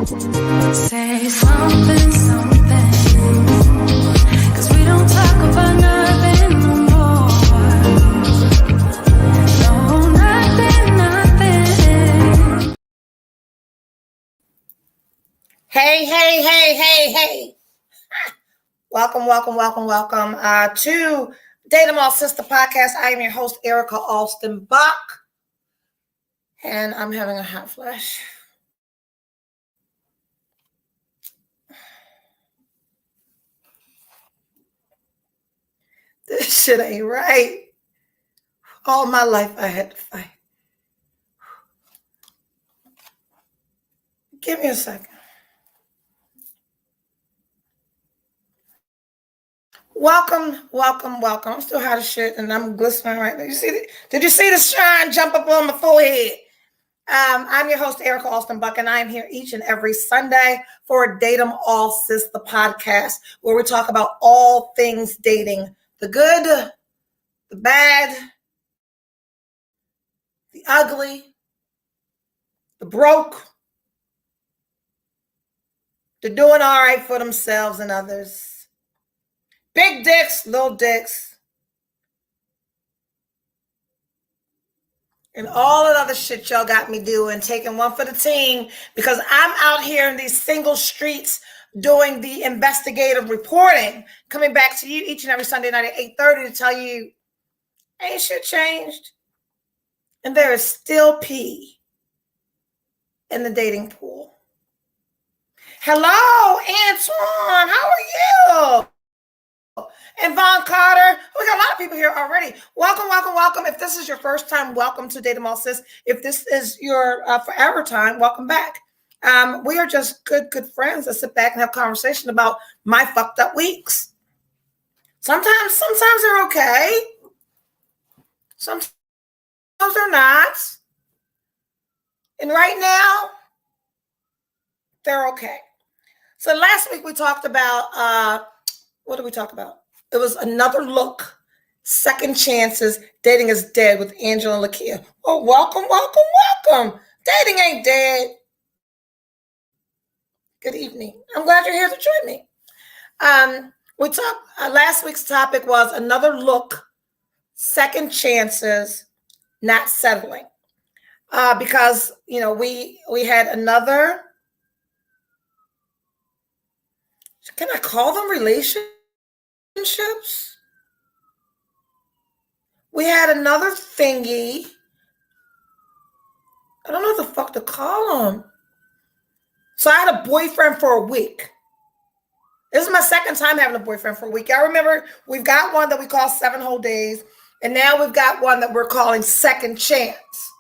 Say something, something, 'cause we don't talk about nothing no more. No, nothing, nothing. Hey. Welcome to Em All Sis, the podcast. I am your host, Erica Alston Buck, and I'm having a hot flash. This shit ain't right. All my life I had to fight. Give me a second. Welcome. I'm still hot as shit, and I'm glistening right now. Did you see the shine jump up on my forehead? I'm your host, Erica Alston Buck, and I'm here each and every Sunday for Em All Sis, the podcast, where we talk about all things dating. The good, the bad, the ugly, the broke, the doing all right for themselves and others. Big dicks, little dicks, and all that other shit y'all got me doing, taking one for the team, because I'm out here in these single streets doing the investigative reporting, coming back to you each and every Sunday night at 8:30 to tell you ain't shit changed. And there is still pee in the dating pool. Hello, Antoine. How are you? And Von Carter. We got a lot of people here already. Welcome. If this is your first time, welcome to Em All Sis. If this is your forever time, welcome back. We are just good friends that sit back and have conversation about my fucked up weeks. Sometimes they're okay. Sometimes they're not. And right now, they're okay. So last week we talked about, what did we talk about? It was Another Look, Second Chances, Dating is Dead with Angela and Lakia. Oh, welcome. Dating ain't dead. Good evening. I'm glad you're here to join me. Last week's topic was Another Look, Second Chances, Not Settling. Because, we had another, can I call them relationships? We had another thingy. I don't know what the fuck to call them. So I had a boyfriend for a week. This is my second time having a boyfriend for a week. I remember we've got one that we call 7 whole days. And now we've got one that we're calling Second Chance.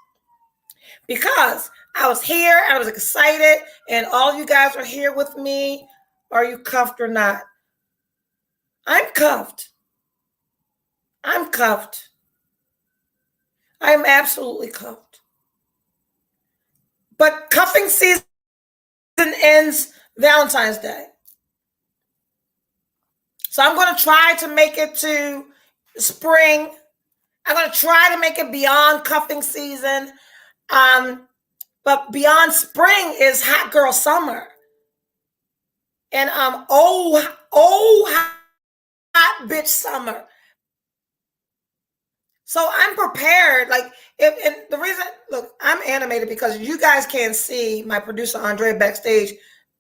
Because I was here, I was excited, and all of you guys are here with me. Are you cuffed or not? I'm cuffed. I am absolutely cuffed. But cuffing season ends Valentine's Day. So I'm going to try to make it to spring. I'm going to try to make it beyond cuffing season. But beyond spring is hot girl summer. And hot bitch summer. So I'm prepared. And the reason, look, I'm animated because you guys can't see my producer Andre backstage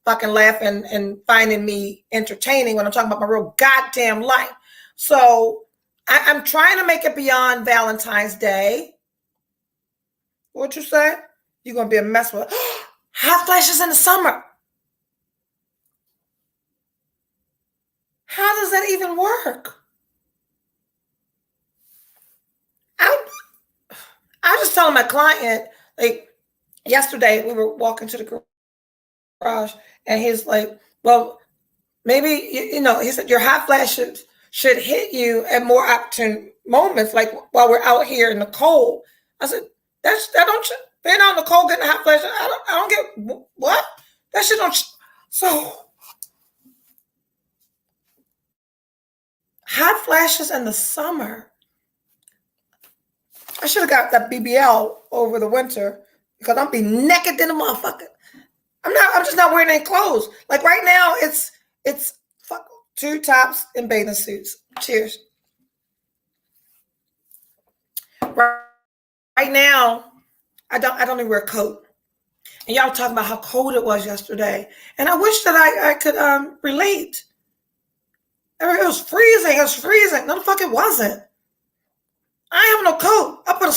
fucking laughing and finding me entertaining when I'm talking about my real goddamn life. So I'm trying to make it beyond Valentine's Day. What you say? You're gonna be a mess with hot flashes in the summer. How does that even work? I was just telling my client, yesterday we were walking to the garage and he's like, well, maybe, he said your hot flashes should hit you at more opportune moments, like while we're out here in the cold. I said, being out in the cold getting a hot flash, I don't get, what? That shit don't, so hot flashes in the summer. I should have got that BBL over the winter because I'll be naked in the motherfucker. I'm just not wearing any clothes. Like right now, it's fuck, 2 tops and bathing suits. Cheers. Right now, I don't even wear a coat. And y'all talking about how cold it was yesterday. And I wish that I could relate. It was freezing. It was freezing. No, the fuck it wasn't. I ain't have no coat. I put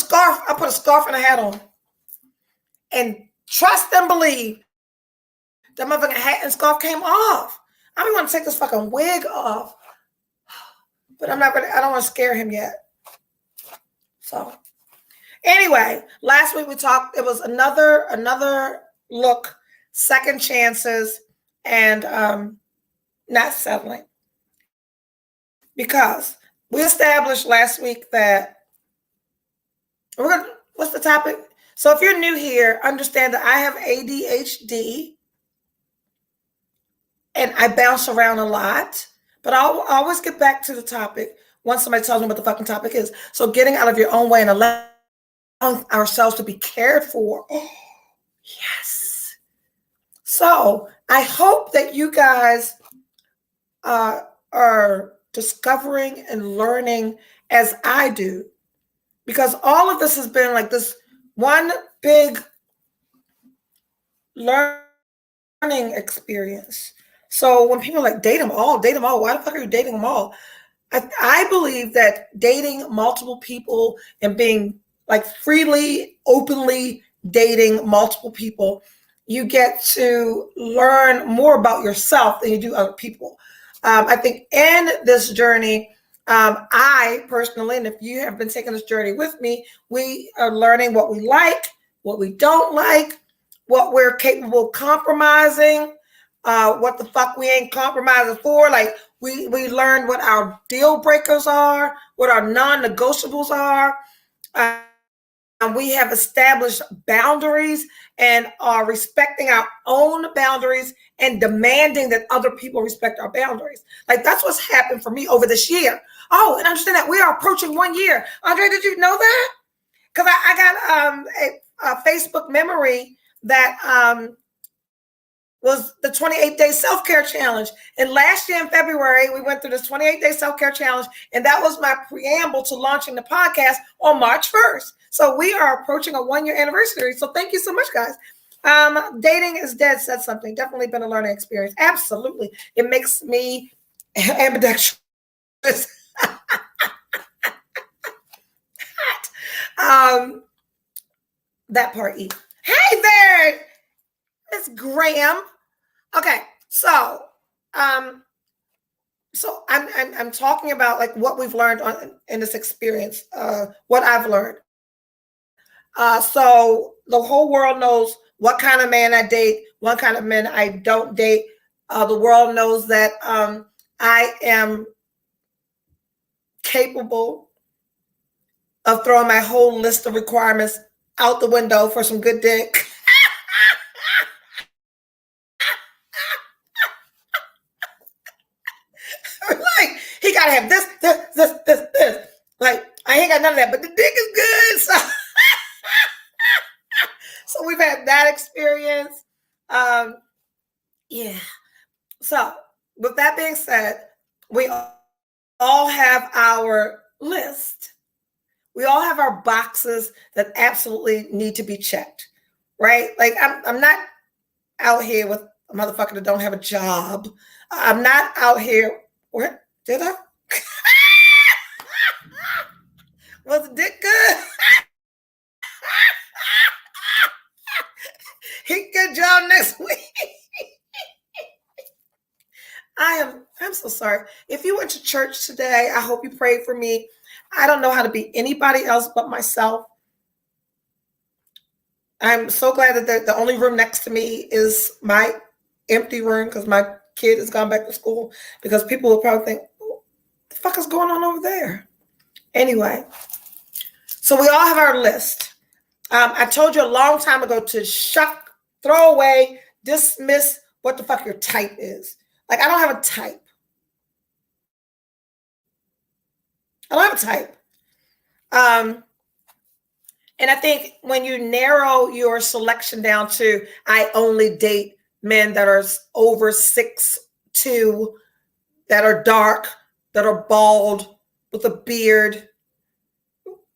a scarf and a hat on. And trust and believe, that motherfucking hat and scarf came off. I don't want to take this fucking wig off. But I'm not ready. I don't want to scare him yet. So anyway, last week we talked, it was another look, second chances, and not settling. Because we established last week that what's the topic? So if you're new here, understand that I have ADHD and I bounce around a lot, but I'll always get back to the topic once somebody tells me what the fucking topic is. So getting out of your own way and allowing ourselves to be cared for. Oh, yes. So I hope that you guys are discovering and learning as I do, because all of this has been like this one big learning experience. So when people are like, date them all, why the fuck are you dating them all? I believe that dating multiple people and being like freely, openly dating multiple people, you get to learn more about yourself than you do other people. I think in this journey, I personally, and if you have been taking this journey with me, we are learning what we like, what we don't like, what we're capable of compromising, what the fuck we ain't compromising for. Like we learned what our deal breakers are, what our non-negotiables are. We have established boundaries and are respecting our own boundaries and demanding that other people respect our boundaries. Like that's what's happened for me over this year. Oh, and understand that we are approaching 1 year. Andre, did you know that? Because I got a Facebook memory that was the 28-day self-care challenge. And last year in February, we went through this 28-day self-care challenge, and that was my preamble to launching the podcast on March 1st. So we are approaching a 1-year anniversary. So thank you so much, guys. Dating is dead said something. Definitely been a learning experience. Absolutely. It makes me ambidextrous. That part E. Hey there, Miss Graham. Okay, so I'm talking about like what we've learned in this experience, what I've learned. So the whole world knows what kind of man I date, what kind of men I don't date. The world knows that I am capable of throwing my whole list of requirements out the window for some good dick. Like he gotta have this. Like I ain't got none of that, but the dick is good. So we've had that experience. Yeah. So with that being said, we all have our list. We all have our boxes that absolutely need to be checked, right? Like I'm not out here with a motherfucker that don't have a job. I'm not out here. What did I? Was the dick good? He good job next week. I'm so sorry. If you went to church today, I hope you prayed for me. I don't know how to be anybody else but myself. I'm so glad that the only room next to me is my empty room because my kid has gone back to school, because people will probably think, what the fuck is going on over there? Anyway, so we all have our list. I told you a long time ago to throw away, dismiss what the fuck your type is. Like, I don't have a type. I don't have a type. And I think when you narrow your selection down to, I only date men that are over 6'2", that are dark, that are bald, with a beard,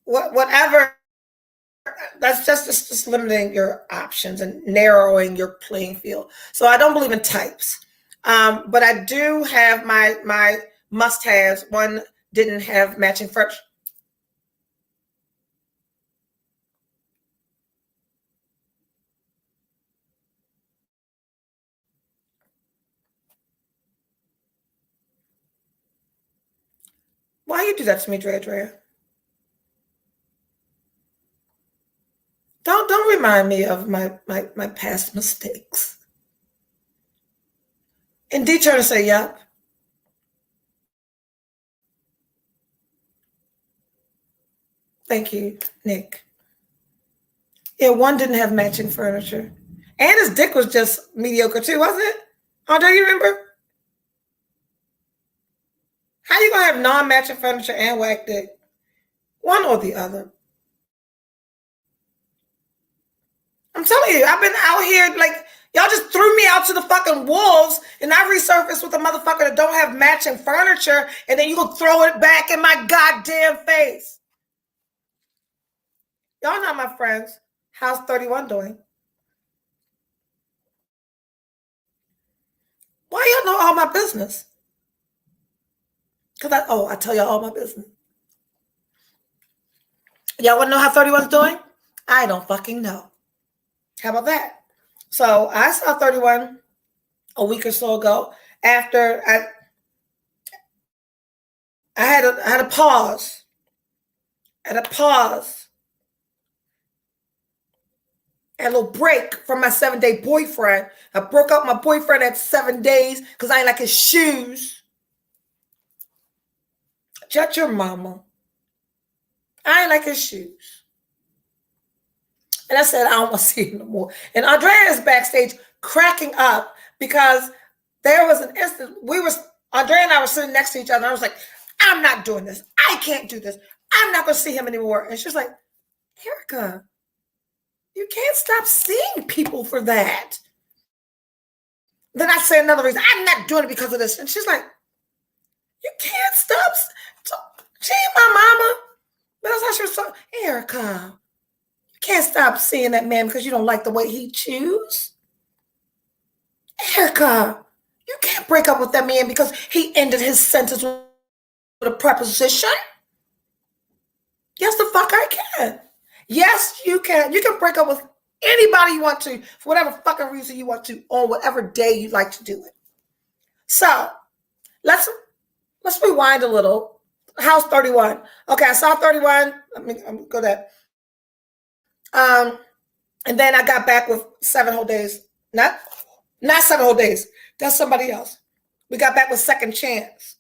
whatever. That's just limiting your options and narrowing your playing field. So I don't believe in types, but I do have my must-haves. One didn't have matching furniture. Why you do that to me, Drea? Don't remind me of my past mistakes. And D trying to say, yep. Thank you, Nick. Yeah, one didn't have matching furniture. And his dick was just mediocre too, wasn't it? Oh, do you remember? How you gonna have non-matching furniture and whack dick? One or the other. I'm telling you, I've been out here like y'all just threw me out to the fucking wolves, and I resurfaced with a motherfucker that don't have matching furniture, and then you gonna throw it back in my goddamn face. Y'all not my friends. How's 31 doing? Why y'all know all my business? Cause I tell y'all all my business. Y'all wanna know how 31's doing? I don't fucking know. How about that? So I saw 31 a week or so ago after I had a pause. At a pause. A little break from my 7-day boyfriend. I broke up my boyfriend at 7 days because I ain't like his shoes. Shut your mama. I ain't like his shoes. And I said, I don't want to see him no more. And Andrea is backstage cracking up because there was an instant, Andrea and I were sitting next to each other, and I was like, I'm not doing this. I can't do this. I'm not going to see him anymore. And she's like, Erica, you can't stop seeing people for that. Then I say another reason. I'm not doing it because of this. And she's like, you can't stop. She ain't my mama. But that's how she was talking. Erica, you can't stop seeing that man because you don't like the way he chews. Erica, you can't break up with that man because he ended his sentence with a preposition. Yes, the fuck I can. Yes, you can. You can break up with anybody you want to for whatever fucking reason you want to on whatever day you like to do it. So let's rewind a little. How's 31? Okay, I saw 31. I'm go there. And then I got back with 7 whole days. Not 7 whole days. That's somebody else. We got back with Second Chance.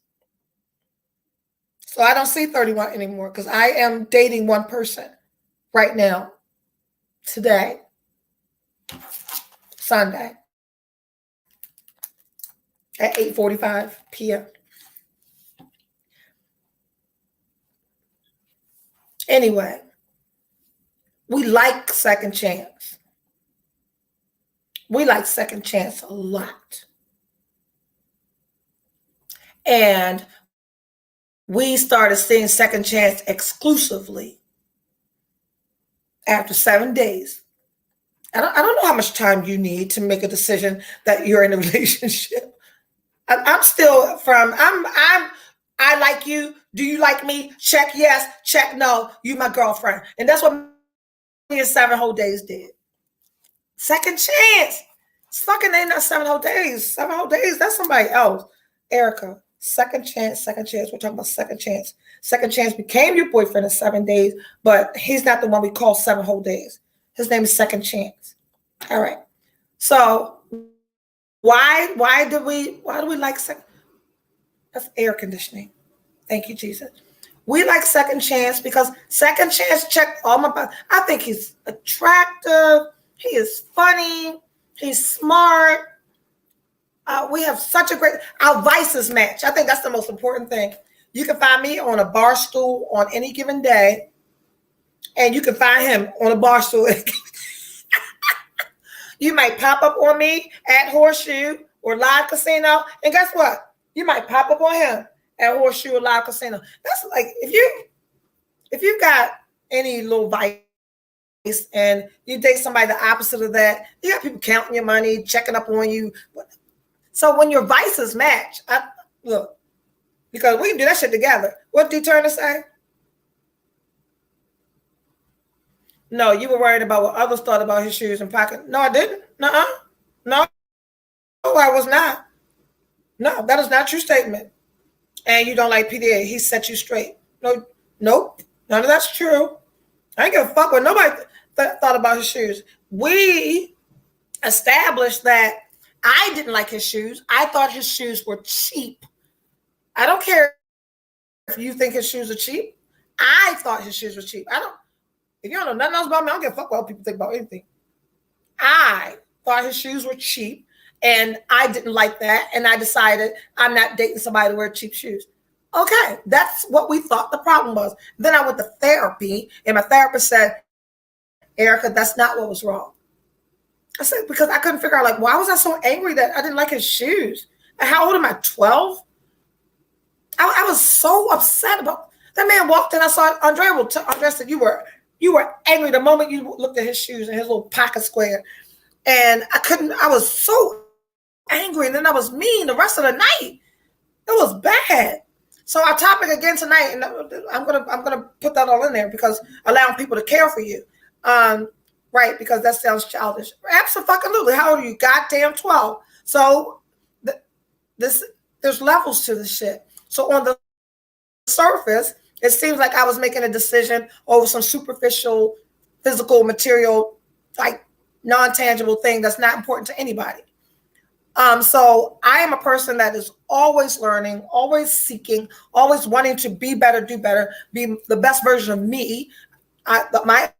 So I don't see 31 anymore because I am dating one person right now. Today. Sunday. At 8:45 p.m. Anyway, we like Second Chance. We like Second Chance a lot. And we started seeing Second Chance exclusively after 7 days. I don't know how much time you need to make a decision that you're in a relationship. I'm still from, I like you. Do you like me? Check yes, check no. You my girlfriend. And that's what me and 7 whole days did. Second Chance. It's fucking ain't not 7 whole days. 7 whole days, that's somebody else. Erica, Second Chance. We're talking about Second Chance. Second Chance became your boyfriend in 7 days, but he's not the one we call 7 whole days. His name is Second Chance. All right. So why do we like second? That's air conditioning. Thank you, Jesus. We like Second Chance because Second Chance checked all my boxes. I think he's attractive. He is funny. He's smart. We have such a great, our vices match. I think that's the most important thing. You can find me on a bar stool on any given day, and you can find him on a bar stool. You might pop up on me at Horseshoe or Live Casino, and guess what? You might pop up on him at Horseshoe or Live Casino. That's like if you've got any little vice and you date somebody the opposite of that, you got people counting your money, checking up on you. So when your vices match, look, because we can do that shit together. What did Turner say? No, you were worried about what others thought about his shoes and pocket. No, I didn't. Nuh-uh. No, I was not. No, that is not your statement. And you don't like PDA. He set you straight. No, nope. None of that's true. I ain't give a fuck what nobody thought about his shoes. We established that I didn't like his shoes. I thought his shoes were cheap. I don't care if you think his shoes are cheap. I thought his shoes were cheap. If you don't know nothing else about me, I don't give a fuck what people think about anything. I thought his shoes were cheap, and I didn't like that, and I decided I'm not dating somebody to wear cheap shoes. Okay, that's what we thought the problem was. Then I went to therapy, and my therapist said, Erica, that's not what was wrong. I said, because I couldn't figure out, like, why was I so angry that I didn't like his shoes? And how old am I, 12? I was so upset about that man walked in. I saw Andrea. Andrea said, you were angry the moment you looked at his shoes and his little pocket square. And I was so angry. And then I was mean the rest of the night. It was bad. So our topic again tonight, and I'm gonna put that all in there because allowing people to care for you. Right, because that sounds childish. Absolutely. How old are you? Goddamn 12. So there's levels to this shit. So on the surface, it seems like I was making a decision over some superficial, physical, material, like non-tangible thing that's not important to anybody. So I am a person that is always learning, always seeking, always wanting to be better, do better, be the best version of me. My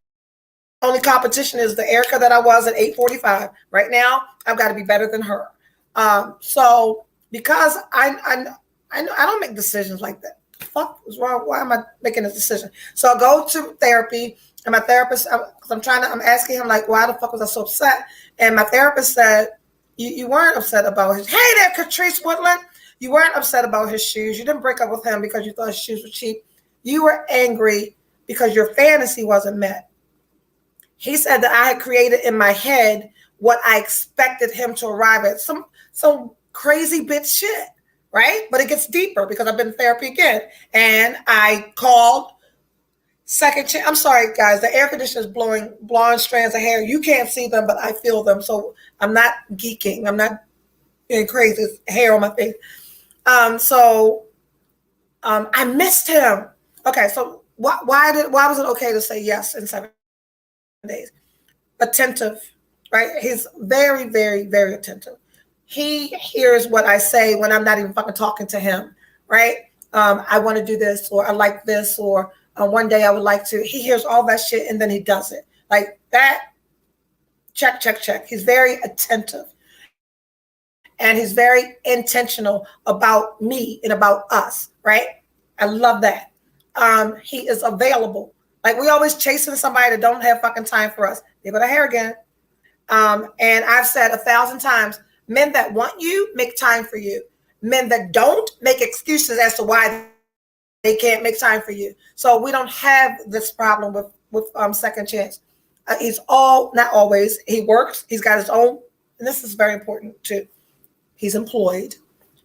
only competition is the Erica that I was at 8:45. Right now, I've got to be better than her. So because I don't make decisions like that. Fuck is wrong? Why am I making a decision? So I go to therapy, and my therapist, I'm asking him, like, why the fuck was I so upset? And my therapist said, you weren't upset about his, hey there, Catrice Woodland. You weren't upset about his shoes. You didn't break up with him because you thought his shoes were cheap. You were angry because your fantasy wasn't met. He said that I had created in my head what I expected him to arrive at. Some crazy bitch shit, right? But it gets deeper because I've been in therapy again. And I called second chance. I'm sorry, guys. The air conditioner is blowing blonde strands of hair. You can't see them, but I feel them. So I'm not geeking. I'm not being crazy. It's hair on my face. I missed him. Okay, so why was it okay to say yes in 7 days? Attentive, right? He's very, very, very attentive. He hears what I say when I'm not even fucking talking to him, right? I want to do this, or I like this, or one day I would like to. He hears all that shit and then he does it. Like that, check, check, check. He's very attentive. And he's very intentional about me and about us, right? I love that. He is available. Like, we always chasing somebody that don't have fucking time for us. They got a hair again. And I've said 1,000 times, men that want you make time for you. Men that don't make excuses as to why they can't make time for you. So we don't have this problem with second chance. He's not always. He works. He's got his own, and this is very important too. He's employed.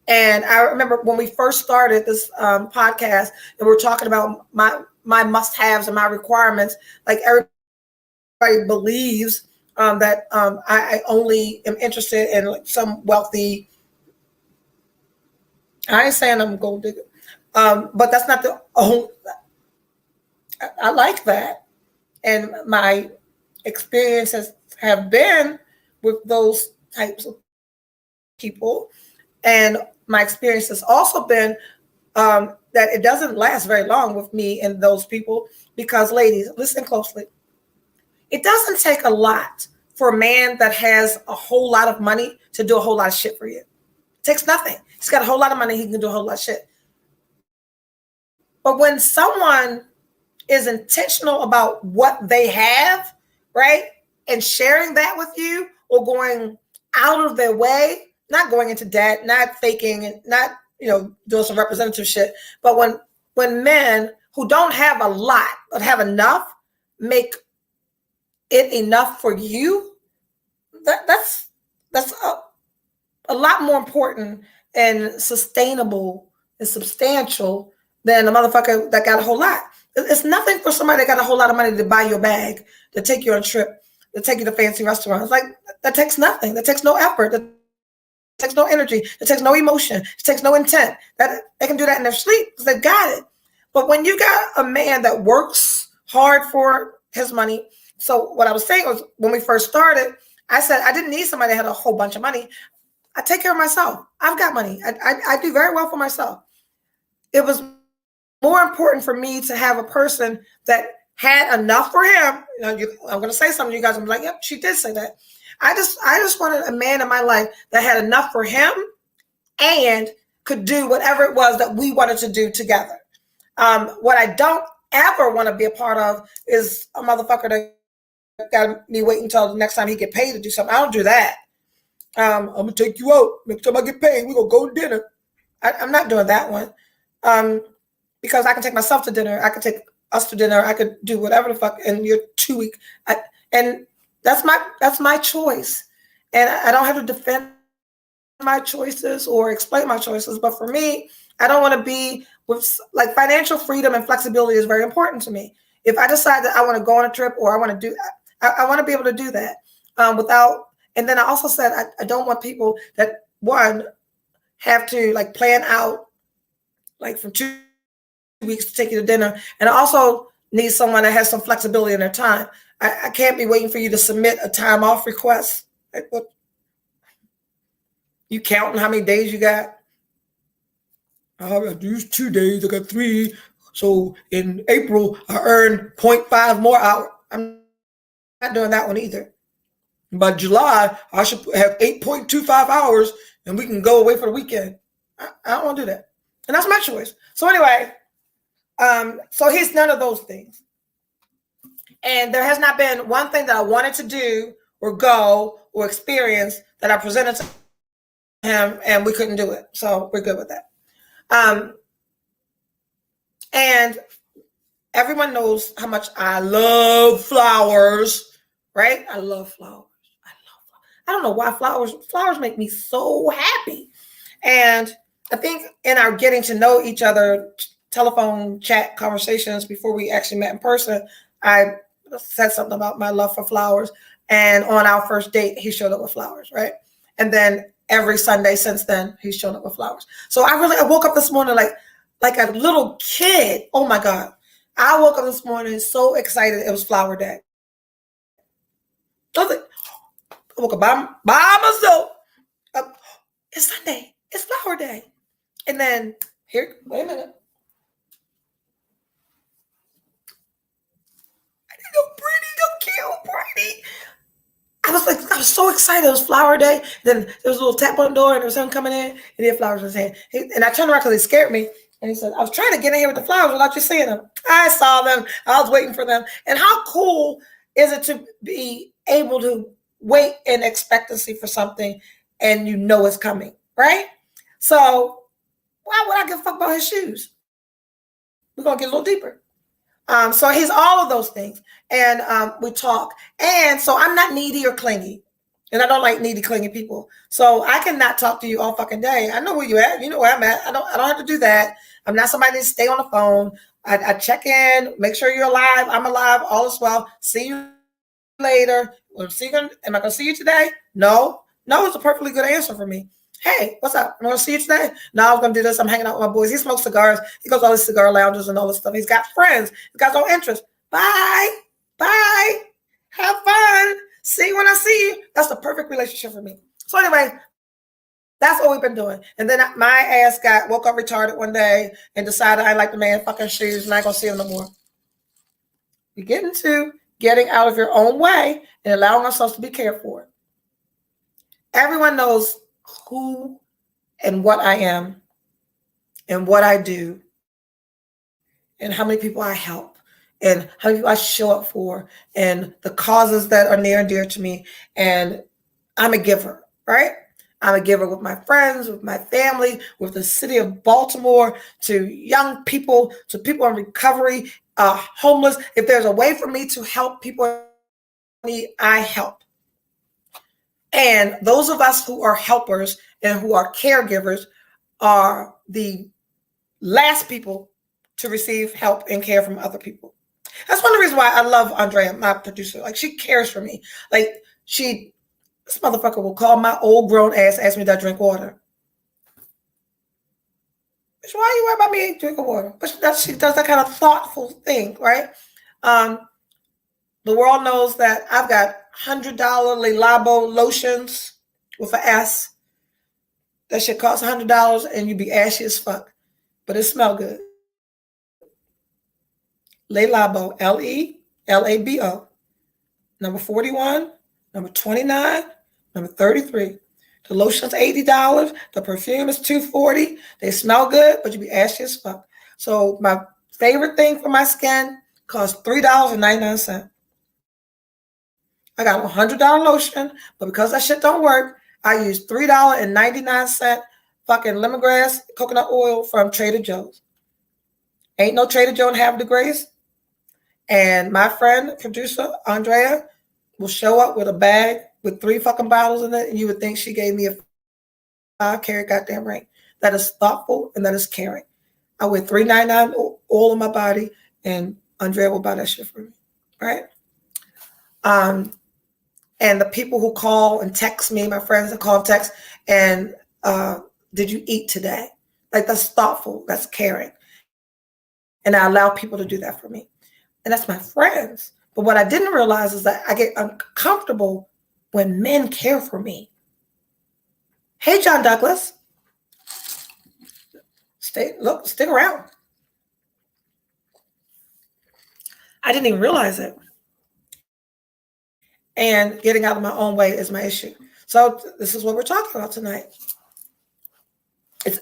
And I remember when we first started this podcast, and we were talking about my must-haves and my requirements. Like, everybody believes that I only am interested in, like, some wealthy. I ain't saying I'm a gold digger, but that's not the only. I like that, and my experiences have been with those types of people, and my experience has also been that it doesn't last very long with me and those people, because, ladies, listen closely. It doesn't take a lot for a man that has a whole lot of money to do a whole lot of shit for you. It takes nothing. He's got a whole lot of money. He can do a whole lot of shit. But when someone is intentional about what they have, right, and sharing that with you, or going out of their way, not going into debt, not faking, and not doing some representative shit. But when men who don't have a lot but have enough make it enough for you, that's a lot more important and sustainable and substantial than a motherfucker that got a whole lot. It's nothing for somebody that got a whole lot of money to buy your bag, to take you on a trip, to take you to fancy restaurants. Like, that takes nothing. That takes no effort. That takes no energy. It takes no emotion. It takes no intent. That they can do that in their sleep because they've got it. But when you got a man that works hard for his money, so what I was saying was, when we first started, I said I didn't need somebody that had a whole bunch of money. I take care of myself. I've got money. I do very well for myself. It was more important for me to have a person that had enough for him. I'm going to say something to you guys. I'm like, yep, she did say that. I just wanted a man in my life that had enough for him and could do whatever it was that we wanted to do together. What I don't ever want to be a part of is a motherfucker that got me waiting until the next time he get paid to do something. I don't do that. I'm gonna take you out. Next time I get paid, we're gonna go to dinner. I'm not doing that one. Because I can take myself to dinner. I can take us to dinner. I could do whatever the fuck in your 2 week. And that's my choice. And I don't have to defend my choices or explain my choices. But for me, I don't want to be with, like, financial freedom and flexibility is very important to me. If I decide that I want to go on a trip or I want to do, I want to be able to do that without. And then I also said I don't want people that, one, have to like plan out like for 2 weeks to take you to dinner. And I also need someone that has some flexibility in their time. I can't be waiting for you to submit a time off request. Like, what? You counting how many days you got? I used 2 days. I got 3. So in April, I earned 0.5 more hours. I'm not doing that one either. By July, I should have 8.25 hours and we can go away for the weekend. I don't want to do that. And that's my choice. So anyway, so he's none of those things. And there has not been one thing that I wanted to do or go or experience that I presented to him and we couldn't do it. So we're good with that. And everyone knows how much I love flowers, right? I love flowers. I don't know why flowers make me so happy. And I think in our getting to know each other, telephone chat conversations before we actually met in person, I said something about my love for flowers. And on our first date, he showed up with flowers, right? And then every Sunday since then, he's shown up with flowers. So I woke up this morning like a little kid. Oh my God. I woke up this morning so excited it was flower day. I woke up by myself. It's Sunday. It's flower day. And then here, wait a minute. Pretty. I was so excited. It was flower day. Then there was a little tap on the door and there was him coming in and he had flowers in his hand. And I turned around because he scared me. And he said, I was trying to get in here with the flowers without you seeing them. I saw them. I was waiting for them. And how cool is it to be able to wait in expectancy for something and you know it's coming, right? So why would I give a fuck about his shoes? We're going to get a little deeper. So he's all of those things. And we talk. And so I'm not needy or clingy. And I don't like needy, clingy people. So I cannot talk to you all fucking day. I know where you at. You know where I'm at. I don't have to do that. I'm not somebody to stay on the phone. I check in, make sure you're alive. I'm alive. All is well. See you later. Am I going to see you today? No. No is a perfectly good answer for me. Hey, what's up? I'm going to see you today? No, I'm going to do this. I'm hanging out with my boys. He smokes cigars. He goes to all these cigar lounges and all this stuff. He's got friends. He's got no interest. Bye. Bye. Have fun. See you when I see you. That's the perfect relationship for me. So anyway, that's what we've been doing. And then my ass woke up retarded one day and decided I like the man fucking shoes and I ain't going to see him no more. We get into getting out of your own way and allowing ourselves to be cared for. Everyone knows who and what I am and what I do and how many people I help and how many people I show up for and the causes that are near and dear to me and I'm a giver, right? I'm a giver with my friends, with my family, with the city of Baltimore, to young people, to people in recovery, homeless. If there's a way for me to help people in need, I help. And those of us who are helpers and who are caregivers are the last people to receive help and care from other people. That's one of the reasons why I love Andrea, my producer. Like, she cares for me. Like, this motherfucker will call my old grown ass, ask me that I drink water. Bitch, why are you worried about me drinking water? But she does that kind of thoughtful thing, right? The world knows that I've got $100 Le Labo lotions with an S. That shit costs $100 and you be ashy as fuck. But it smell good. Le Labo, LELABO. Number 41, number 29, number 33. The lotion's $80. The perfume is $240. They smell good, but you be ashy as fuck. So my favorite thing for my skin costs $3.99. I got a $100 lotion, but because that shit don't work, I use $3.99 fucking lemongrass coconut oil from Trader Joe's. Ain't no Trader Joe in Havre de Grace. And my friend, producer, Andrea, will show up with a bag with 3 fucking bottles in it, and you would think she gave me a 5-carat goddamn ring. That is thoughtful and that is caring. I wear $3.99 all on my body, and Andrea will buy that shit for me, right? And the people who call and text me, my friends that call and text, and did you eat today? Like, that's thoughtful, that's caring. And I allow people to do that for me. And that's my friends. But what I didn't realize is that I get uncomfortable when men care for me. Hey, John Douglas. Stick around. I didn't even realize it. And getting out of my own way is my issue. So this is what we're talking about tonight.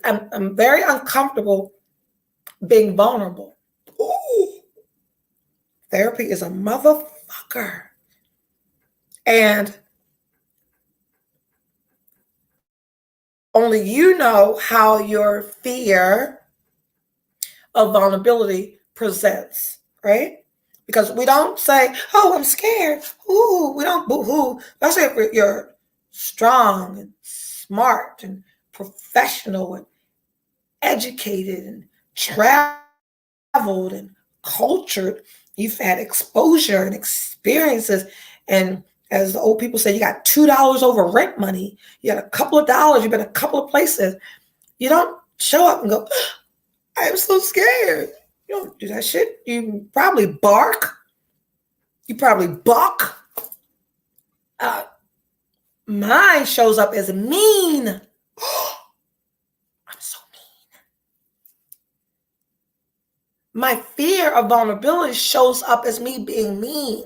I'm very uncomfortable being vulnerable. Ooh. Therapy is a motherfucker. And only you know how your fear of vulnerability presents, right? Because we don't say, oh, I'm scared. Ooh, we don't boo-hoo. Especially if you're strong and smart and professional and educated and traveled and cultured. You've had exposure and experiences. And as the old people say, you got $2 over rent money. You got a couple of dollars. You've been a couple of places. You don't show up and go, I am so scared. You don't do that shit. You probably bark. You probably buck. Mine shows up as mean. I'm so mean. My fear of vulnerability shows up as me being mean.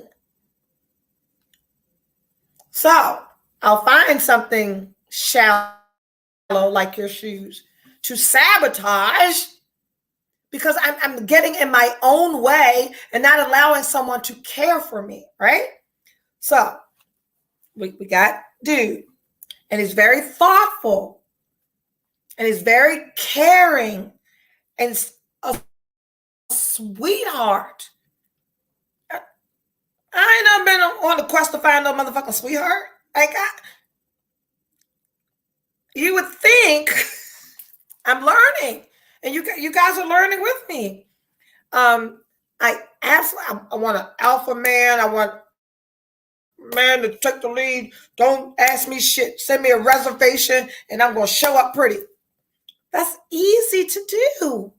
So I'll find something shallow like your shoes to sabotage because I'm getting in my own way and not allowing someone to care for me, right? So we got dude, and he's very thoughtful, and he's very caring, and a sweetheart. I ain't never been on the quest to find no motherfucking sweetheart. Like, you would think I'm learning, and you guys are learning with me. I want an alpha man. I want man to take the lead. Don't ask me shit. Send me a reservation, and I'm gonna show up pretty. That's easy to do.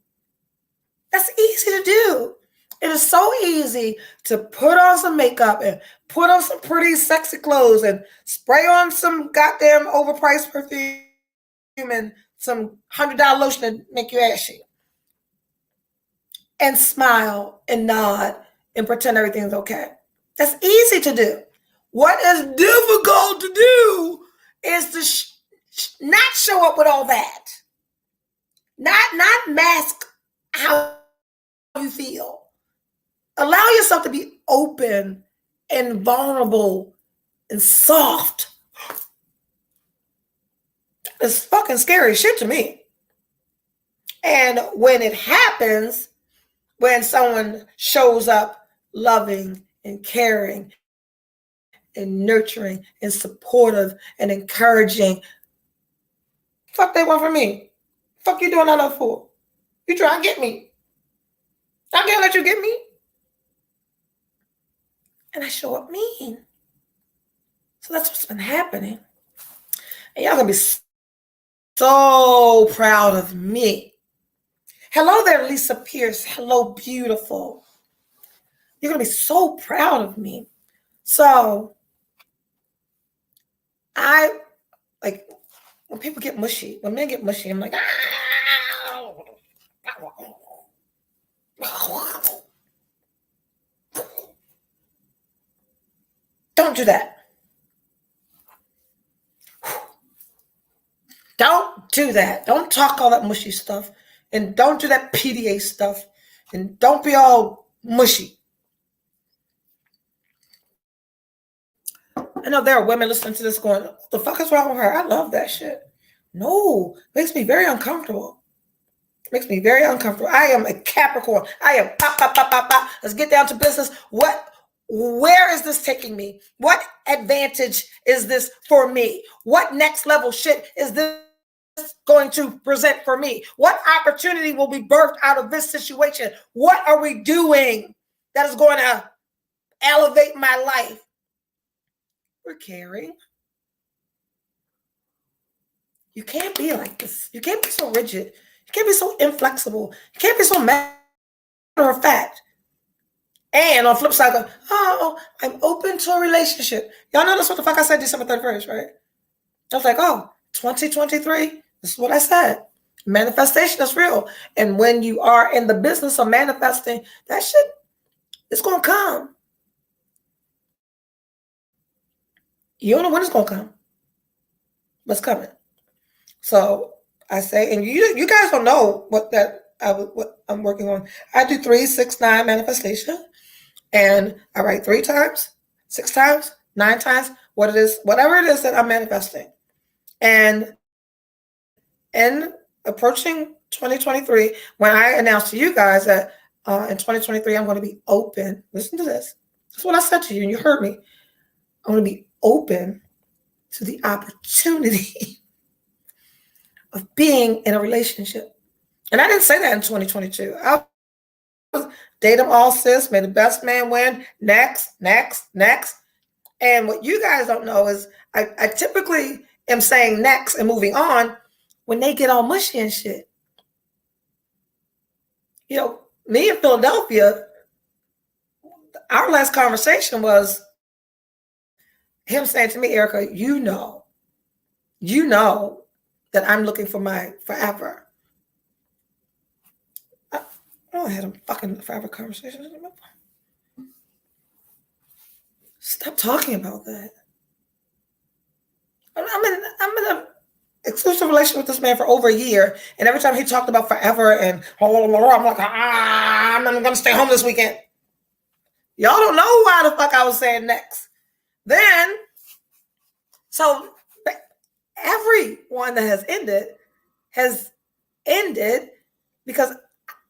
That's easy to do. It is so easy to put on some makeup and put on some pretty, sexy clothes and spray on some goddamn overpriced perfume and some $100 lotion to make you ashy. And smile and nod and pretend everything's okay. That's easy to do. What is difficult to do is to not show up with all that. Not mask how you feel. Allow yourself to be open and vulnerable and soft. It's fucking scary shit to me. And when it happens, when someone shows up loving and caring and nurturing and supportive and encouraging, fuck they want from me. Fuck you doing that for? You try to get me. I can't let you get me. And I show up mean. So that's what's been happening. And y'all gonna be so proud of me. Hello there, Lisa Pierce. Hello, beautiful. You're gonna be so proud of me. So I like when people get mushy, when men get mushy, I'm like, don't do that. Don't do that. Don't talk all that mushy stuff. And don't do that PDA stuff. And don't be all mushy. I know there are women listening to this going, what the fuck is wrong with her? I love that shit. No, it makes me very uncomfortable. It makes me very uncomfortable. I am a Capricorn. I am pop, pop, pop, pop, pop. Let's get down to business. Where is this taking me? What advantage is this for me? What next level shit is this going to present for me? What opportunity will be birthed out of this situation? What are we doing that is going to elevate my life? We're caring. You can't be like this. You can't be so rigid. You can't be so inflexible. You can't be so matter of fact. And on the flip side, oh, I'm open to a relationship. Y'all notice what the fuck I said December 31st, right? I was like, oh, 2023, this is what I said. Manifestation is real. And when you are in the business of manifesting, that shit is going to come. You don't know when it's going to come. What's coming? So I say, and you guys don't know what I'm working on. I do 3, 6, 9 manifestation. And I write 3 times, 6 times, 9 times, whatever it is that I'm manifesting. And in approaching 2023, when I announced to you guys that in 2023, I'm going to be open. Listen to this. That's what I said to you, and you heard me. I'm going to be open to the opportunity of being in a relationship. And I didn't say that in 2022. I was date 'em all, sis. May the best man win. Next. And what you guys don't know is I typically am saying next and moving on when they get all mushy and shit. You know, me in Philadelphia, our last conversation was him saying to me, Erica, you know that I'm looking for my forever. I don't have a fucking forever conversation. Stop talking about that. I'm in an exclusive relationship with this man for over a year, and every time he talked about forever and I'm like, I'm gonna stay home this weekend. Y'all don't know why the fuck I was saying next. Then, so everyone that has ended because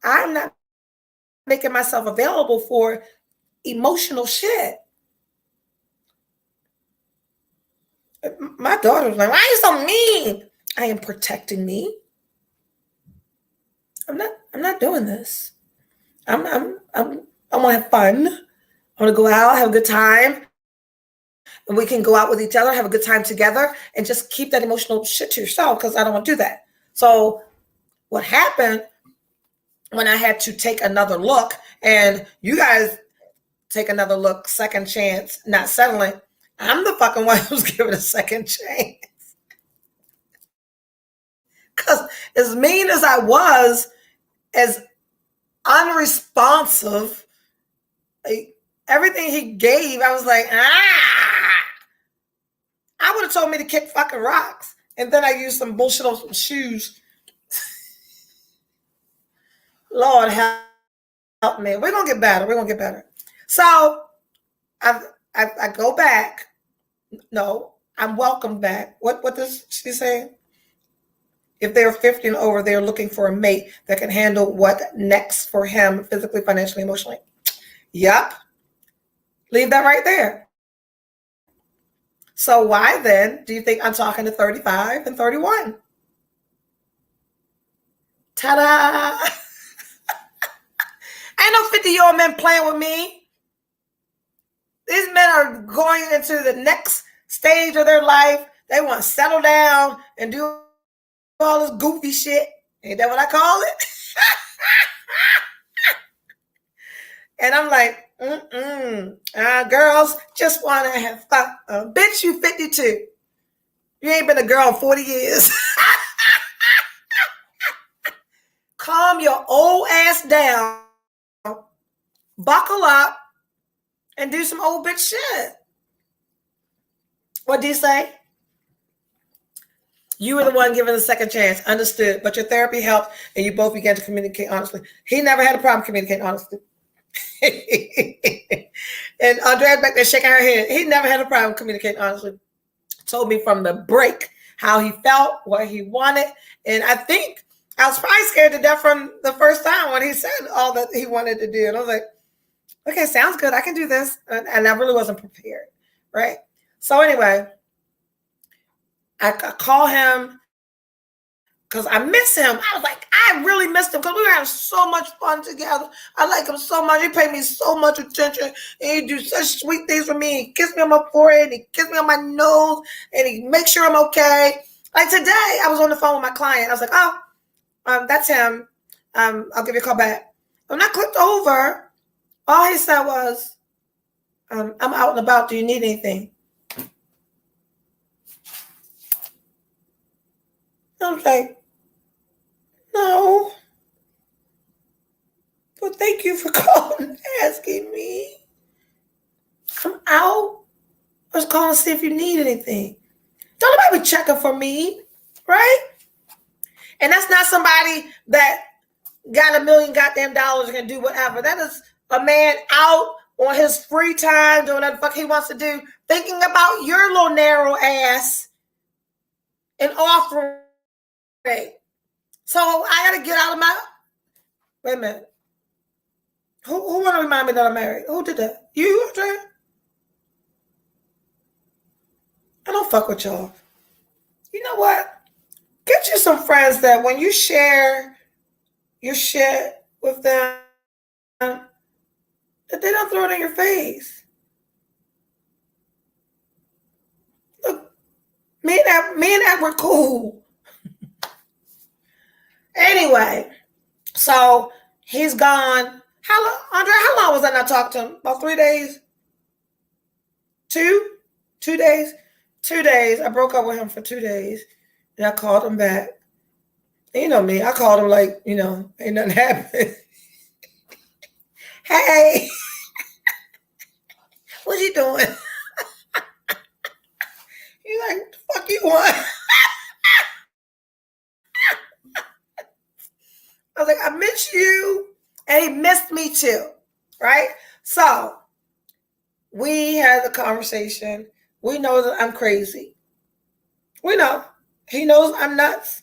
I'm not making myself available for emotional shit. My daughter was like, why are you so mean? I am protecting me. I'm not doing this. I want to have fun. I want to go out, have a good time. And we can go out with each other, have a good time together, and just keep that emotional shit to yourself because I don't want to do that. So what happened when I had to take another look, and you guys take another look, second chance, not settling, I'm the fucking one who's given a second chance. Because as mean as I was, as unresponsive, everything he gave, I was like, I would have told me to kick fucking rocks. And then I used some bullshit on some shoes. Lord help me. We're going to get better. So I go back. No, I'm welcome back. What does she say? If they're 50 and over, they're looking for a mate that can handle what next for him physically, financially, emotionally. Yep. Leave that right there. So why then do you think I'm talking to 35 and 31? Ta-da! Ain't no 50-year-old men playing with me. These men are going into the next stage of their life. They want to settle down and do all this goofy shit. Ain't that what I call it? And I'm like, girls just want to have fun. Bitch, you 52. You ain't been a girl in 40 years. Calm your old ass down. Buckle up and do some old bitch shit. What do you say? You were the one given the second chance. Understood. But your therapy helped and you both began to communicate honestly. He never had a problem communicating honestly. And Andrea's back there shaking her head. He never had a problem communicating honestly. Told me from the break how he felt, what he wanted. And I think I was probably scared to death from the first time when he said all that he wanted to do. And I was like, okay, sounds good. I can do this. And I really wasn't prepared, right? So anyway, I call him because I miss him. I was like, I really missed him because we were having so much fun together. I like him so much. He paid me so much attention. And he do such sweet things for me. He kissed me on my forehead. He kissed me on my nose. And he makes sure I'm okay. Like today, I was on the phone with my client. I was like, oh, that's him. I'll give you a call back. When I clicked over, all he said was, I'm out and about. Do you need anything? I was like, no. But thank you for calling and asking me. I'm out. I was calling to see if you need anything. Don't nobody be checking for me, right? And that's not somebody that got $1 million goddamn dollars and can do whatever. That is a man out on his free time doing whatever the fuck he wants to do, thinking about your little narrow ass and offering. So I gotta get out of my. Wait a minute. Who want to remind me that I'm married? Who did that? You, Andrea? I don't fuck with y'all. You know what? Get you some friends that when you share your shit with them, that they don't throw it in your face. Look, me and that were cool. Anyway, so he's gone. How long, Andrea? How long was I not talking to him? About 3 days? 2 days? 2 days. I broke up with him for 2 days. And I called him back. And you know me. I called him like, ain't nothing happened. Hey. What you doing? He's like, what the fuck you want? I was like, I miss you. And he missed me too. Right? So we had the conversation. We know that I'm crazy. We know. He knows I'm nuts.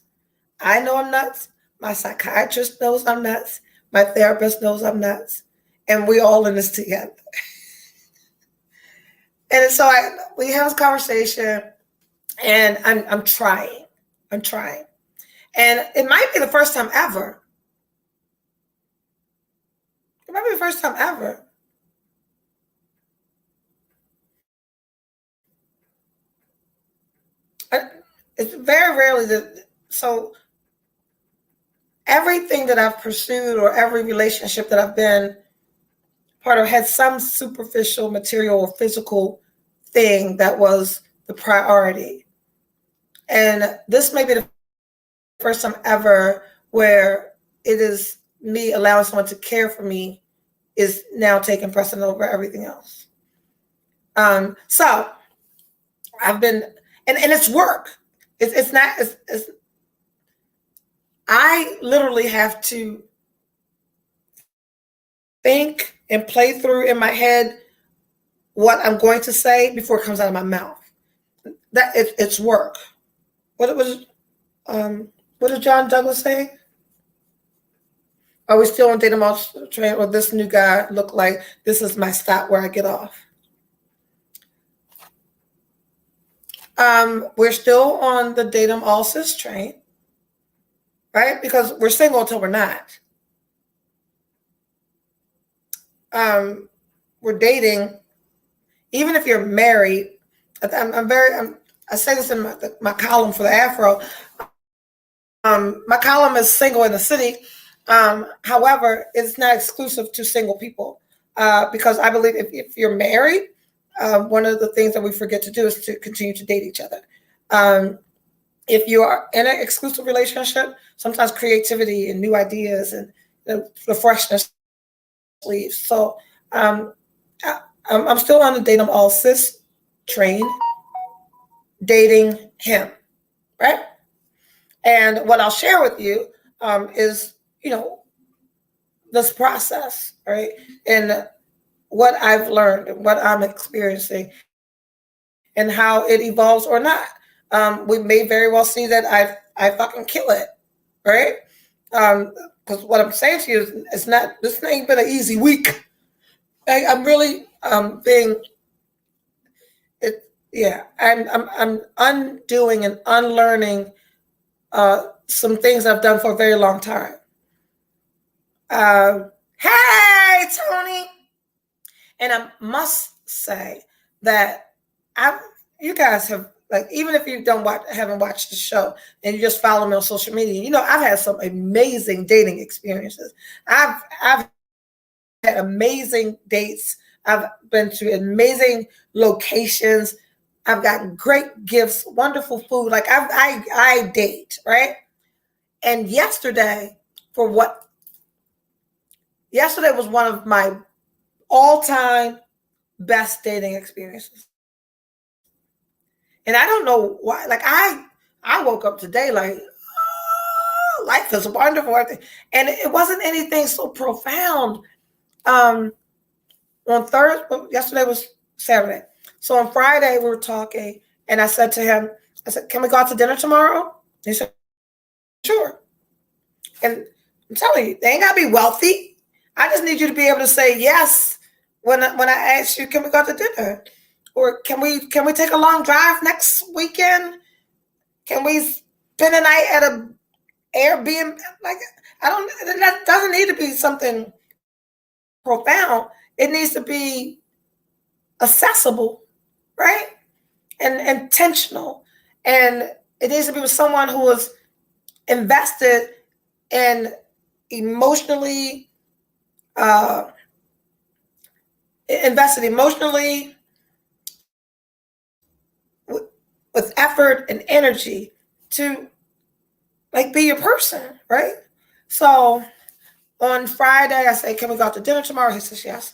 I know I'm nuts. My psychiatrist knows I'm nuts. My therapist knows I'm nuts. And we all in this together. And so we have this conversation and I'm trying. I'm trying. And it might be the first time ever. It might be the first time ever. It's very rarely so everything that I've pursued or every relationship that I've been part of had some superficial material or physical thing that was the priority. And this may be the first time ever where it is me allowing someone to care for me is now taking precedent over everything else. So I've been, and it's work. It's not, I literally have to think and play through in my head what I'm going to say before it comes out of my mouth. That it's work. What it was, What did John Douglas say? Are we still on Data Mall train? Or this new guy look like this is my stop where I get off? We're still on the Datum All Sis train, right? Because we're single until we're not. We're dating, even if you're married. I say this in my column for the Afro. My column is single in the city. However, it's not exclusive to single people because I believe if you're married, one of the things that we forget to do is to continue to date each other. If you are in an exclusive relationship, sometimes creativity and new ideas and the freshness leaves. So I'm still on the Date 'em All Sis train, dating him, right? And what I'll share with you is, this process, right? And what I've learned and what I'm experiencing and how it evolves or not. We may very well see that I fucking kill it, right? Because what I'm saying to you is this ain't been an easy week. I'm really being it. Yeah, I'm undoing and unlearning some things I've done for a very long time. Hey, Tony. And I must say that you guys have, like, even if you haven't watched the show and you just follow me on social media, I've had some amazing dating experiences. I've had amazing dates. I've been to amazing locations. I've gotten great gifts, wonderful food. Like I date, right? And yesterday was one of my all-time best dating experiences. And I don't know why. Like I woke up today like, oh, life is wonderful. And it wasn't anything so profound. On Thursday, yesterday was Saturday. So on Friday we were talking, and I said to him, "Can we go out to dinner tomorrow?" He said, "Sure." And I'm telling you, they ain't gotta be wealthy. I just need you to be able to say yes when I ask you, "Can we go out to dinner?" Or can we take a long drive next weekend? Can we spend a night at a Airbnb? Like, that doesn't need to be something profound. It needs to be accessible, right? And intentional. And it needs to be with someone who is invested in emotionally, with effort and energy to like be your person, right? So on Friday, I said, "Can we go out to dinner tomorrow?" He says, "Yes."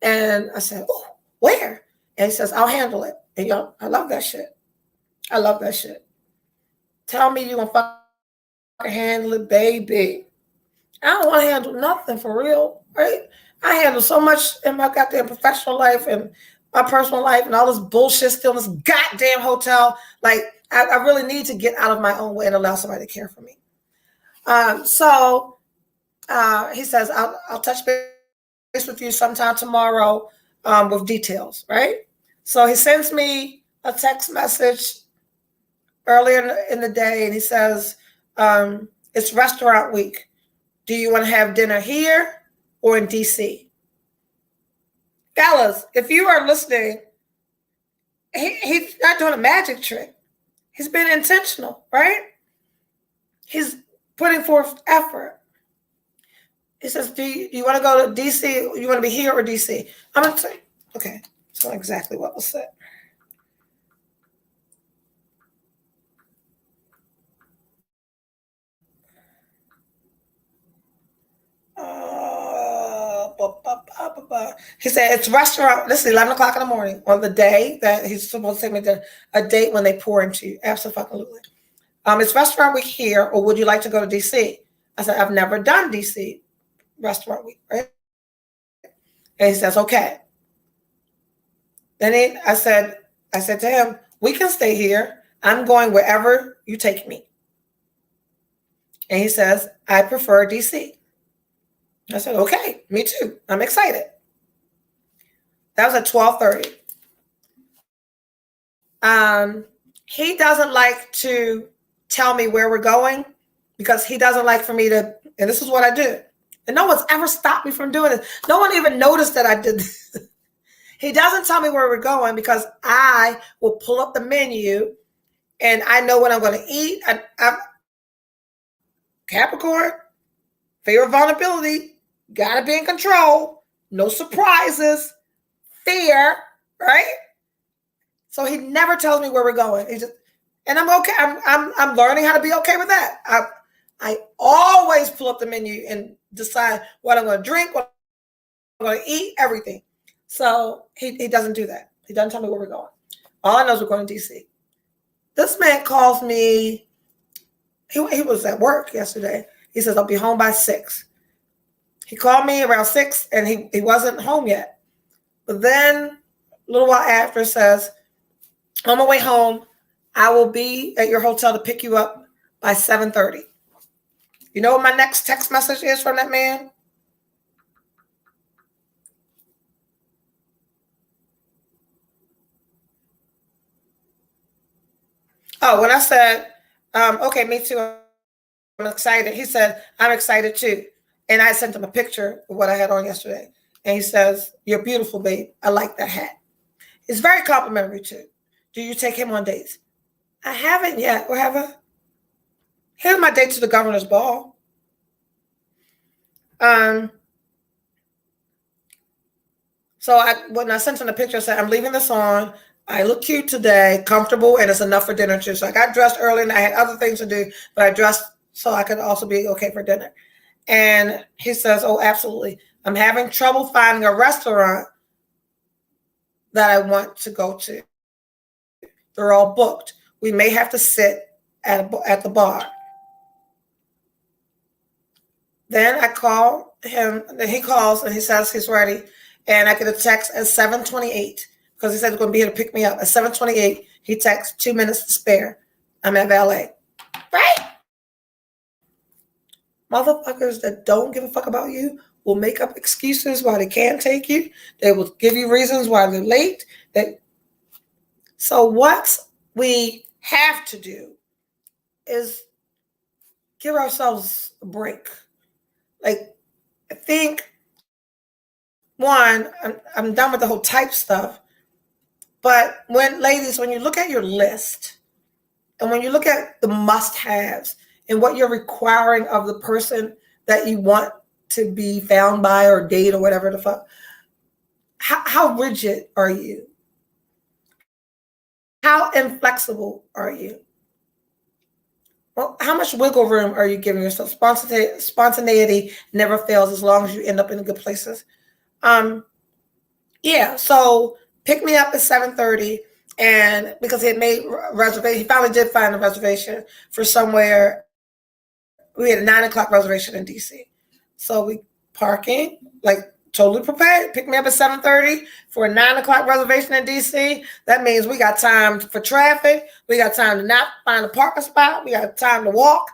And I said, "Oh, where?" And he says, "I'll handle it." And I love that shit. I love that shit. Tell me you're gonna fucking handle it, baby. I don't want to handle nothing for real, right? I handle so much in my goddamn professional life and my personal life and all this bullshit still in this goddamn hotel. Like, I really need to get out of my own way and allow somebody to care for me. So he says, I'll touch base with you sometime tomorrow with details, right? So he sends me a text message earlier in the day, and he says, it's restaurant week. Do you want to have dinner here or in DC? Fellas, if you are listening, he's not doing a magic trick. He's been intentional, right? He's putting forth effort. He says, do you want to go to DC? You want to be here or DC? I'm going to say, okay, that's not exactly what was said. He said, it's restaurant. This is 11 o'clock in the morning on the day that he's supposed to take me to a date when they pour into you. Absolutely. It's restaurant week here, or would you like to go to DC? I said, I've never done DC restaurant week, right? And he says, okay. Then I said to him, we can stay here. I'm going wherever you take me. And he says, I prefer DC. I said, okay, me too. I'm excited. That was at 12:30. He doesn't like to tell me where we're going because he doesn't like for me to, and this is what I do. And no one's ever stopped me from doing it. No one even noticed that I did this. He doesn't tell me where we're going because I will pull up the menu and I know what I'm going to eat. I'm Capricorn, fear of vulnerability, gotta be in control, no surprises, fear, right? So he never tells me where we're going. He just, and I'm okay. I'm learning how to be okay with that. I always pull up the menu and decide what I'm going to drink, what I'm going to eat, everything. So he doesn't do that. He doesn't tell me where we're going. All I know is we're going to DC. This man calls me. He was at work yesterday. He says, I'll be home by 6. He called me around 6 and he wasn't home yet. But then a little while after says, on my way home, I will be at your hotel to pick you up by 7:30. You know what my next text message is from that man? Oh, when I said, okay, me too, I'm excited. He said, I'm excited too. And I sent him a picture of what I had on yesterday. And he says, you're beautiful, babe. I like that hat. It's very complimentary too. Do you take him on dates? I haven't yet. Or have I? Here's my date to the governor's ball. So when I sent him the picture, I said, I'm leaving this on. I look cute today, comfortable, and it's enough for dinner too. So I got dressed early and I had other things to do, but I dressed so I could also be okay for dinner. And he says, oh, absolutely. I'm having trouble finding a restaurant that I want to go to. They're all booked. We may have to sit at the bar. Then I call him, then he calls and he says he's ready. And I get a text at 7:28 because he said he's going to be here to pick me up. At 7:28, he texts 2 minutes to spare. I'm at valet. Right? Motherfuckers that don't give a fuck about you will make up excuses why they can't take you. They will give you reasons why they're late. So what we have to do is give ourselves a break. Like, I think, one, I'm done with the whole type stuff. But ladies, when you look at your list and when you look at the must-haves and what you're requiring of the person that you want to be found by or date or whatever the fuck, how rigid are you? How inflexible are you? Well, how much wiggle room are you giving yourself? Spontaneity never fails as long as you end up in good places. Yeah, so pick me up at 7:30, and because he had made reservation, he finally did find a reservation for somewhere. We had a 9 o'clock reservation in DC. So we parking, like totally prepared. Pick me up at 7:30 for a 9 o'clock reservation in DC. That means we got time for traffic. We got time to not find a parking spot. We got time to walk.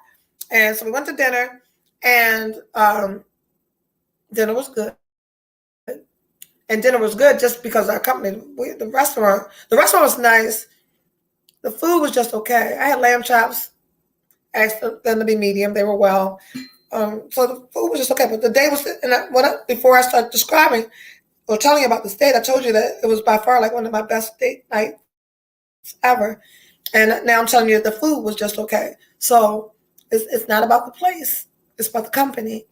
And so we went to dinner, and dinner was good. And dinner was good just because our company, the restaurant was nice. The food was just okay. I had lamb chops, asked them to be medium. They were well. So the food was just okay. But the day was, before I started describing or telling you about this date, I told you that it was by far like one of my best date nights ever. And now I'm telling you that the food was just okay. So it's not about the place. It's about the company.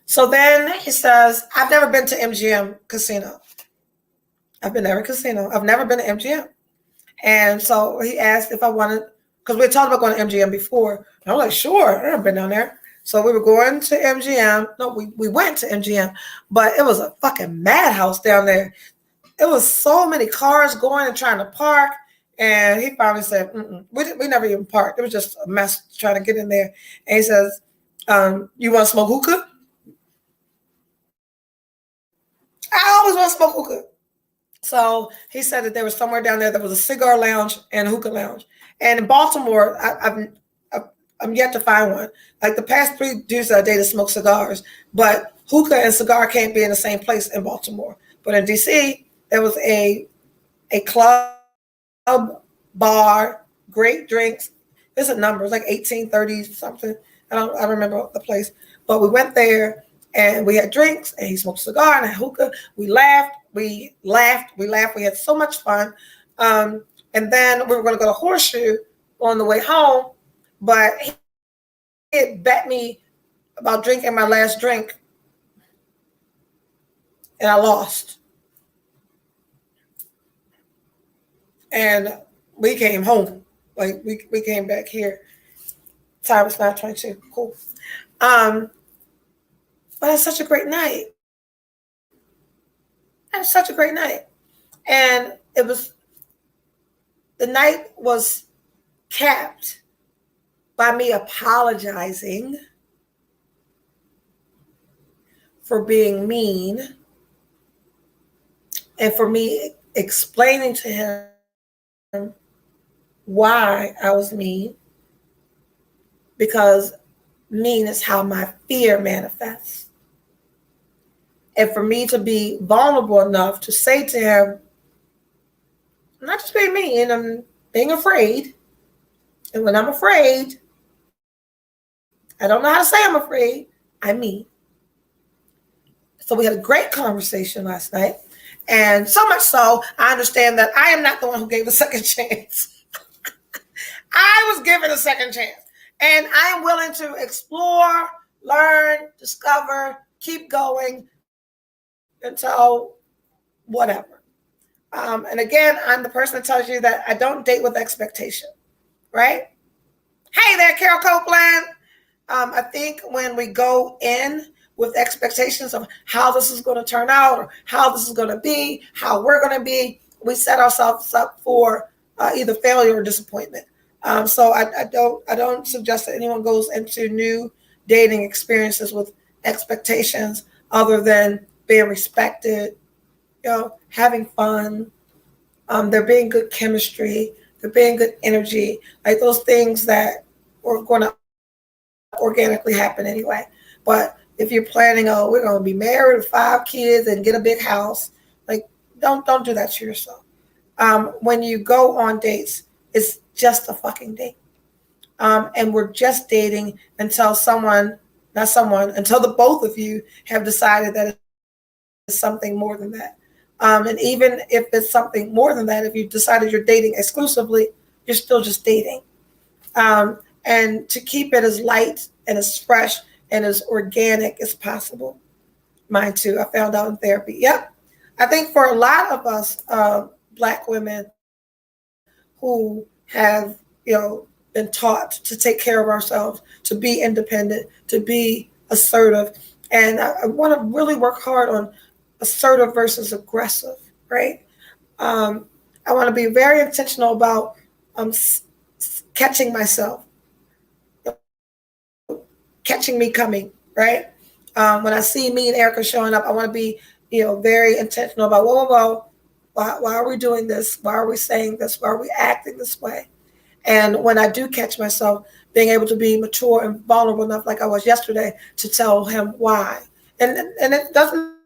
So then he says, I've never been to MGM Casino. I've been to every casino. I've never been to MGM. And so he asked if I wanted, because we had talked about going to MGM before. And I was like, sure, I've never been down there. So we were going to MGM. No, we went to MGM, but it was a fucking madhouse down there. It was so many cars going and trying to park. And he finally said, we never even parked. It was just a mess trying to get in there. And he says, you want to smoke hookah? I always want to smoke hookah. So he said that there was somewhere down there that was a cigar lounge and a hookah lounge. And in Baltimore, I'm yet to find one. Like the past 3 dudes that I dated smoke cigars, but hookah and cigar can't be in the same place in Baltimore. But in DC, there was a club, bar, great drinks. There's a number, it's like 1830 something. I don't remember the place. But we went there and we had drinks and he smoked a cigar and I had hookah. We laughed, we laughed, we laughed. We had so much fun. And then we were going to go to Horseshoe on the way home, but he had bet me about drinking my last drink and I lost. And we came home. Like we came back here. Time is 9:22. Cool. But it's such a great night. It was such a great night. And the night was capped by me apologizing for being mean and for me explaining to him why I was mean, because mean is how my fear manifests. And for me to be vulnerable enough to say to him, I'm not just being mean, I'm being afraid. And when I'm afraid, I don't know how to say I'm afraid, I'm mean. So we had a great conversation last night. And so much so, I understand that I am not the one who gave a second chance. I was given a second chance. And I am willing to explore, learn, discover, keep going until whatever. And again, I'm the person that tells you that I don't date with expectation, right? Hey there, Carol Copeland. I think when we go in with expectations of how this is going to turn out or how this is going to be, how we're going to be, we set ourselves up for either failure or disappointment. So I don't suggest that anyone goes into new dating experiences with expectations other than being respected, having fun, there being good chemistry, there being good energy, like those things that are going to organically happen anyway. But if you're planning, we're going to be married with 5 kids and get a big house, like don't do that to yourself. When you go on dates, it's just a fucking date. And we're just dating until until the both of you have decided that it's something more than that. And even if it's something more than that, if you've decided you're dating exclusively, you're still just dating. And to keep it as light and as fresh and as organic as possible. Mine too. I found out in therapy. Yep. I think for a lot of us Black women who have, been taught to take care of ourselves, to be independent, to be assertive. And I want to really work hard on assertive versus aggressive, right? I want to be very intentional about catching myself, catching me coming, right? When I see me and Erica showing up, I want to be, very intentional about, whoa, why are we doing this? Why are we saying this? Why are we acting this way? And when I do catch myself, being able to be mature and vulnerable enough, like I was yesterday, to tell him why. And it doesn't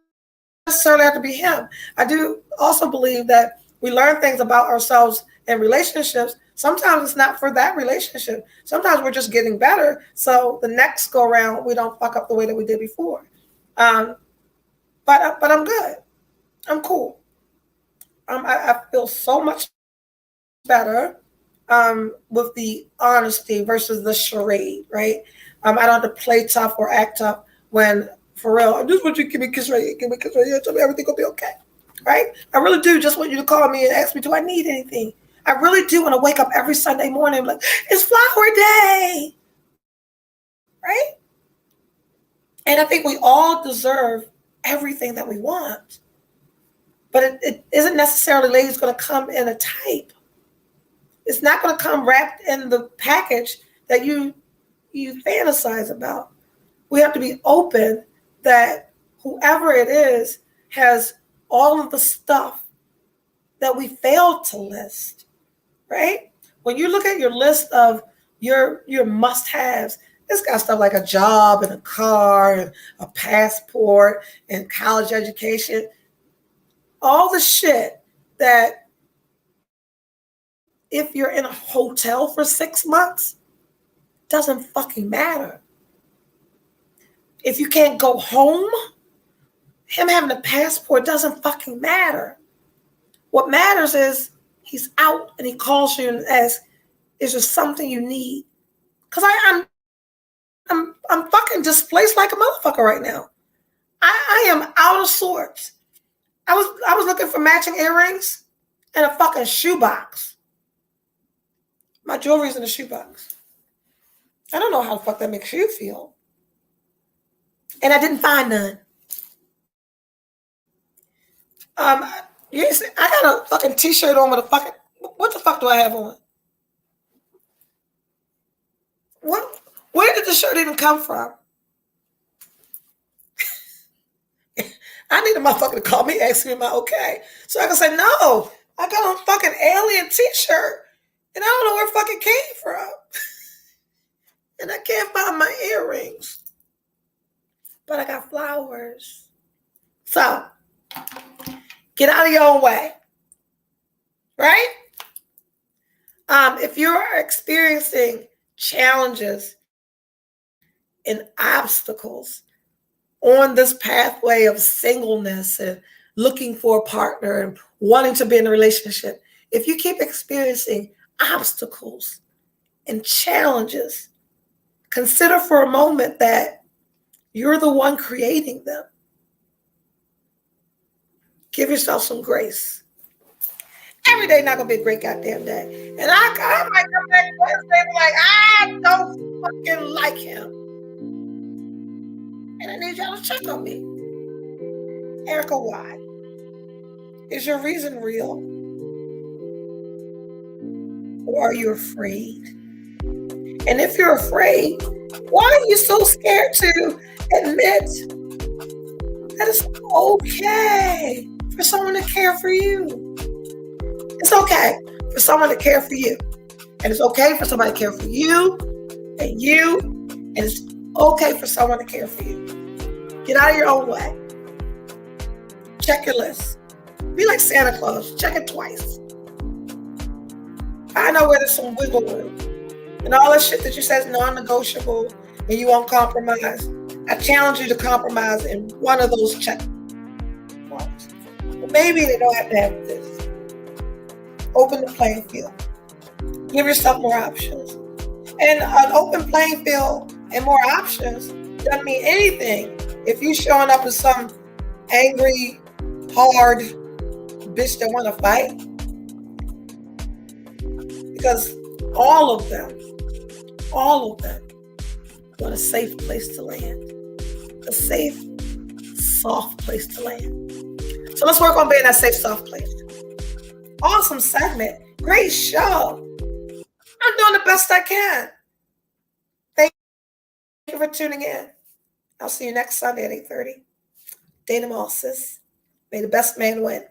necessarily have to be him. I do also believe that we learn things about ourselves in relationships. Sometimes it's not for that relationship. Sometimes we're just getting better. So the next go around, we don't fuck up the way that we did before. But I'm good. I'm cool. I feel so much better with the honesty versus the charade, right? I don't have to play tough or act tough when, for real, I just want you to give me a kiss right here, give me a kiss right here, tell me everything will be okay, right? I really do just want you to call me and ask me, do I need anything? I really do want to wake up every Sunday morning and be like, it's flower day, right? And I think we all deserve everything that we want. But it isn't necessarily ladies going to come in a type. It's not going to come wrapped in the package that you fantasize about. We have to be open that whoever it is has all of the stuff that we failed to list, right? When you look at your list of your must-haves. It's got stuff like a job and a car and a passport and college education. All the shit that if you're in a hotel for 6 months, doesn't fucking matter. If you can't go home, him having a passport doesn't fucking matter. What matters is he's out and he calls you and asks, is there something you need? Because I'm fucking displaced like a motherfucker right now. I am out of sorts. I was looking for matching earrings and a fucking shoebox. My jewelry's in a shoebox. I don't know how the fuck that makes you feel. And I didn't find none. I got a fucking t-shirt on with a fucking, what the fuck do I have on? Where did the shirt even come from? I need a motherfucker to call me, ask me am I okay? So I can say, no, I got a fucking alien t-shirt and I don't know where it fucking came from. And I can't find my earrings. But I got flowers. So, get out of your own way. Right? If you're experiencing challenges and obstacles on this pathway of singleness and looking for a partner and wanting to be in a relationship, if you keep experiencing obstacles and challenges, consider for a moment that you're the one creating them. Give yourself some grace. Every day not gonna be a great goddamn day. And I might come back Wednesday and be like, I don't fucking like him. And I need y'all to check on me. Erica, why? Is your reason real? Or are you afraid? And if you're afraid, why are you so scared to admit that it's okay for someone to care for you? It's okay for someone to care for you. And it's okay for somebody to care for you and you. And it's okay for someone to care for you. Get out of your own way. Check your list. Be like Santa Claus. Check it twice. I know where there's some wiggle room. And all that shit that you say is non-negotiable and you won't compromise. I challenge you to compromise in one of those check marks. Well, maybe they don't have to have this. Open the playing field. Give yourself more options. And an open playing field and more options doesn't mean anything if you showing up as some angry, hard bitch that want to fight. Because all of them want a safe place to land. A safe, soft place to land. So let's work on being that safe, soft place. Awesome segment. Great show. I'm doing the best I can. Thank you for tuning in. I'll see you next Sunday at 8:30. Em All Sis. May the best man win.